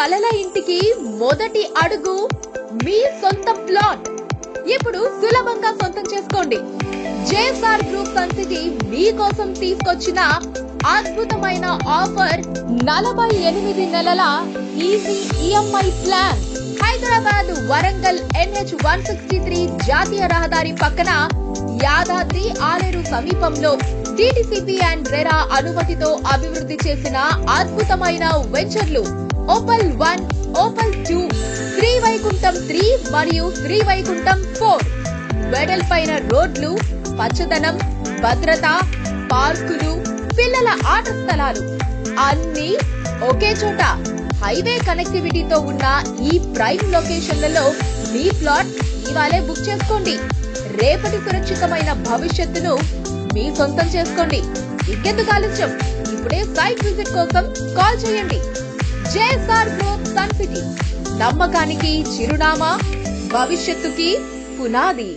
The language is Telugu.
కలల ఇంటికి మొదటి అడుగు మీ సొంత ప్లాట్ ఇప్పుడు సులభంగా సొంతం చేసుకోండి. జేఎస్ఆర్ గ్రూప్ సన్ సిటీ మీకోసం తీసుకొచ్చిన అద్భుతమైన ఆఫర్ 48 నెలల easy EMI plan. Hyderabad Warangal NH 163 జాతీయ రహదారి పక్కన యాదాద్రి ఆలేరు సమీపంలో DTCP అండ్ రెరా అనుమతితో అభివృద్ధి చేసిన అద్భుతమైన వెంచర్లు ఓపల్ 1, ఓపల్ 2, శ్రీవైకుంఠం 3 మరియు శ్రీవైకుంఠం 4. వెడల్పైన రోడ్లు, పచ్చదనం, భద్రత, పార్కులు, పిల్లల ఆట స్థలాలు అన్ని ఒకే చోట. హైవే కనెక్టివిటీతో ఉన్న ఈ ప్రైమ్ లొకేషన్లలో మీ ప్లాట్ ఇవాళే బుక్ చేసుకోండి. రేపటి సురక్షితమైన భవిష్యత్తును మీ సొంతం చేసుకోండి. ఇంకెందుకు ఆలస్యం, ఇప్పుడే సైట్ విజిట్ కోసం కాల్ చేయండి. జేఎస్ఆర్ గ్రూప్ సన్ సిటీ, నమ్మకానికి చిరునామా, భవిష్యత్తుకి పునాది.